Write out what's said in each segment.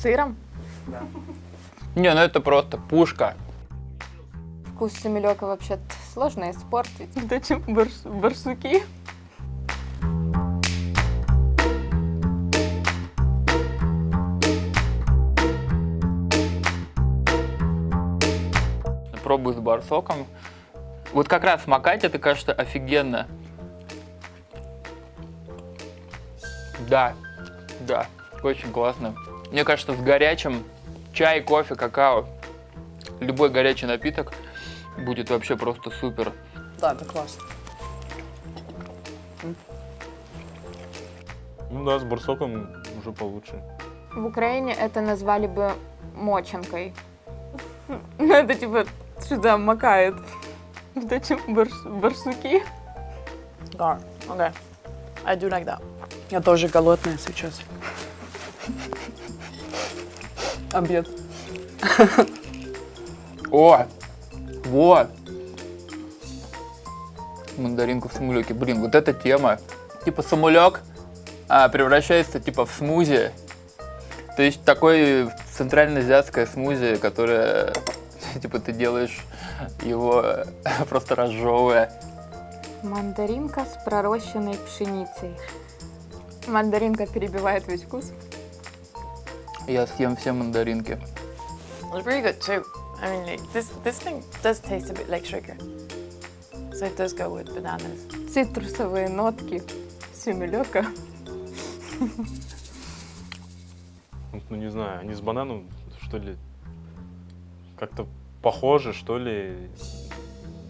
сыром? Да. Не, ну это просто пушка. Вкус семелёка вообще сложно испортить. Да чем барсуки? Пробую с барсоком. Вот как раз макать это, кажется, офигенно. Да, да, очень классно. Мне кажется, с горячим чай, кофе, какао, любой горячий напиток будет вообще просто супер. Да, это классно. Ну да, с барсоком уже получше. В Украине это назвали бы моченкой. Ну это типа, что там макает. Да чем барсуки? Да, окей. I do like that. Я тоже голодная сейчас. Обед. О, вот. Мандаринка в самулёке. Блин, вот эта тема. Типа самулёк превращается типа в смузи. То есть такое центральноазиатское смузи, которое типа ты делаешь его просто разжевывая. Мандаринка с пророщенной пшеницей. Мандаринка перебивает весь вкус. Я съем все мандаринки. It's really good too. I mean, like, this thing does taste a bit like sugar. So it does go with bananas. Цитрусовые нотки семелёка. Ну не знаю, они с бананом, что ли, как-то похожи, что ли.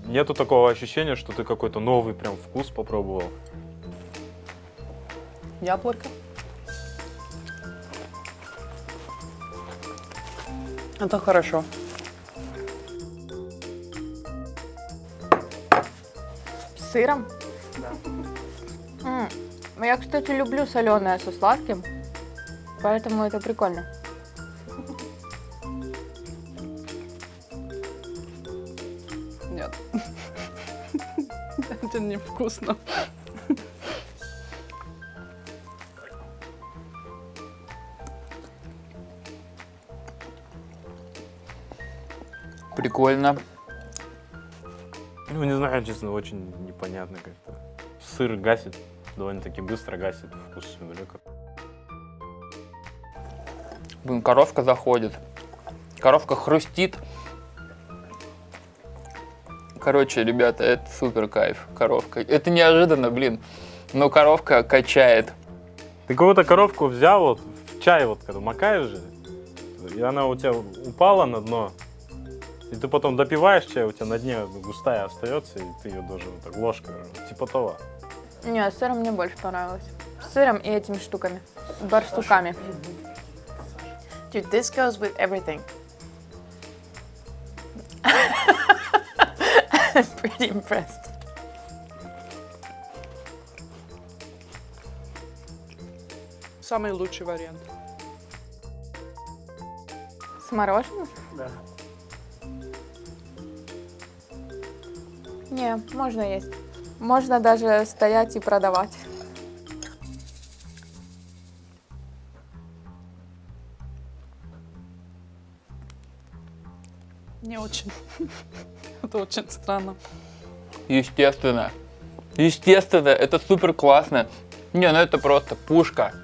Нету такого ощущения, что ты какой-то новый прям вкус попробовал. Яблоко. Это хорошо. С сыром? Да. Я, кстати, люблю соленое со сладким, поэтому это прикольно. Нет. Это невкусно. Прикольно. Ну не знаю, честно, очень непонятно как-то. Сыр гасит, довольно-таки быстро гасит вкус семелёка. Блин, коровка заходит. Коровка хрустит. Короче, ребята, это супер кайф. Коровка. Это неожиданно, блин. Но коровка качает. Ты какую-то коровку взял, вот в чай, вот когда макаешь же, и она у тебя упала на дно, и ты потом допиваешь чай, у тебя на дне густая остается, и ты ее должен вот так ложкой, типа того. Не, с сыром мне больше понравилось. С сыром и этими штуками. Барсуками. Dude, this goes with everything. I'm pretty impressed. Самый лучший вариант. С мороженым? Да. Не, можно есть. Можно даже стоять и продавать. Не очень. Это очень странно. Естественно. Естественно, это супер классно. Не, ну это просто пушка.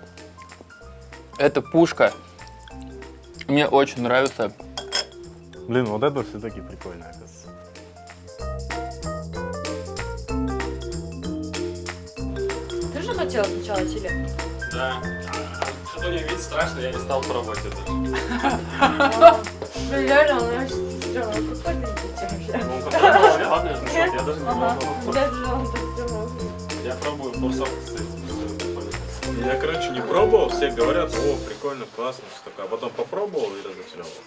Это пушка. Мне очень нравится. Блин, вот это все-таки прикольно, оказывается. Ты же хотела сначала теле? Да. Что-то мне вид страшно, я не стал пробовать это. Блин, реально, у меня какой ты вообще? Ну, попробовал, я ладно, я в шоке, я даже не могу. Даже он так сделал. Я пробую бурсок, кстати. Я, короче, не пробовал, все говорят, о, прикольно, классно, все такое. А потом попробовал и разочаровался.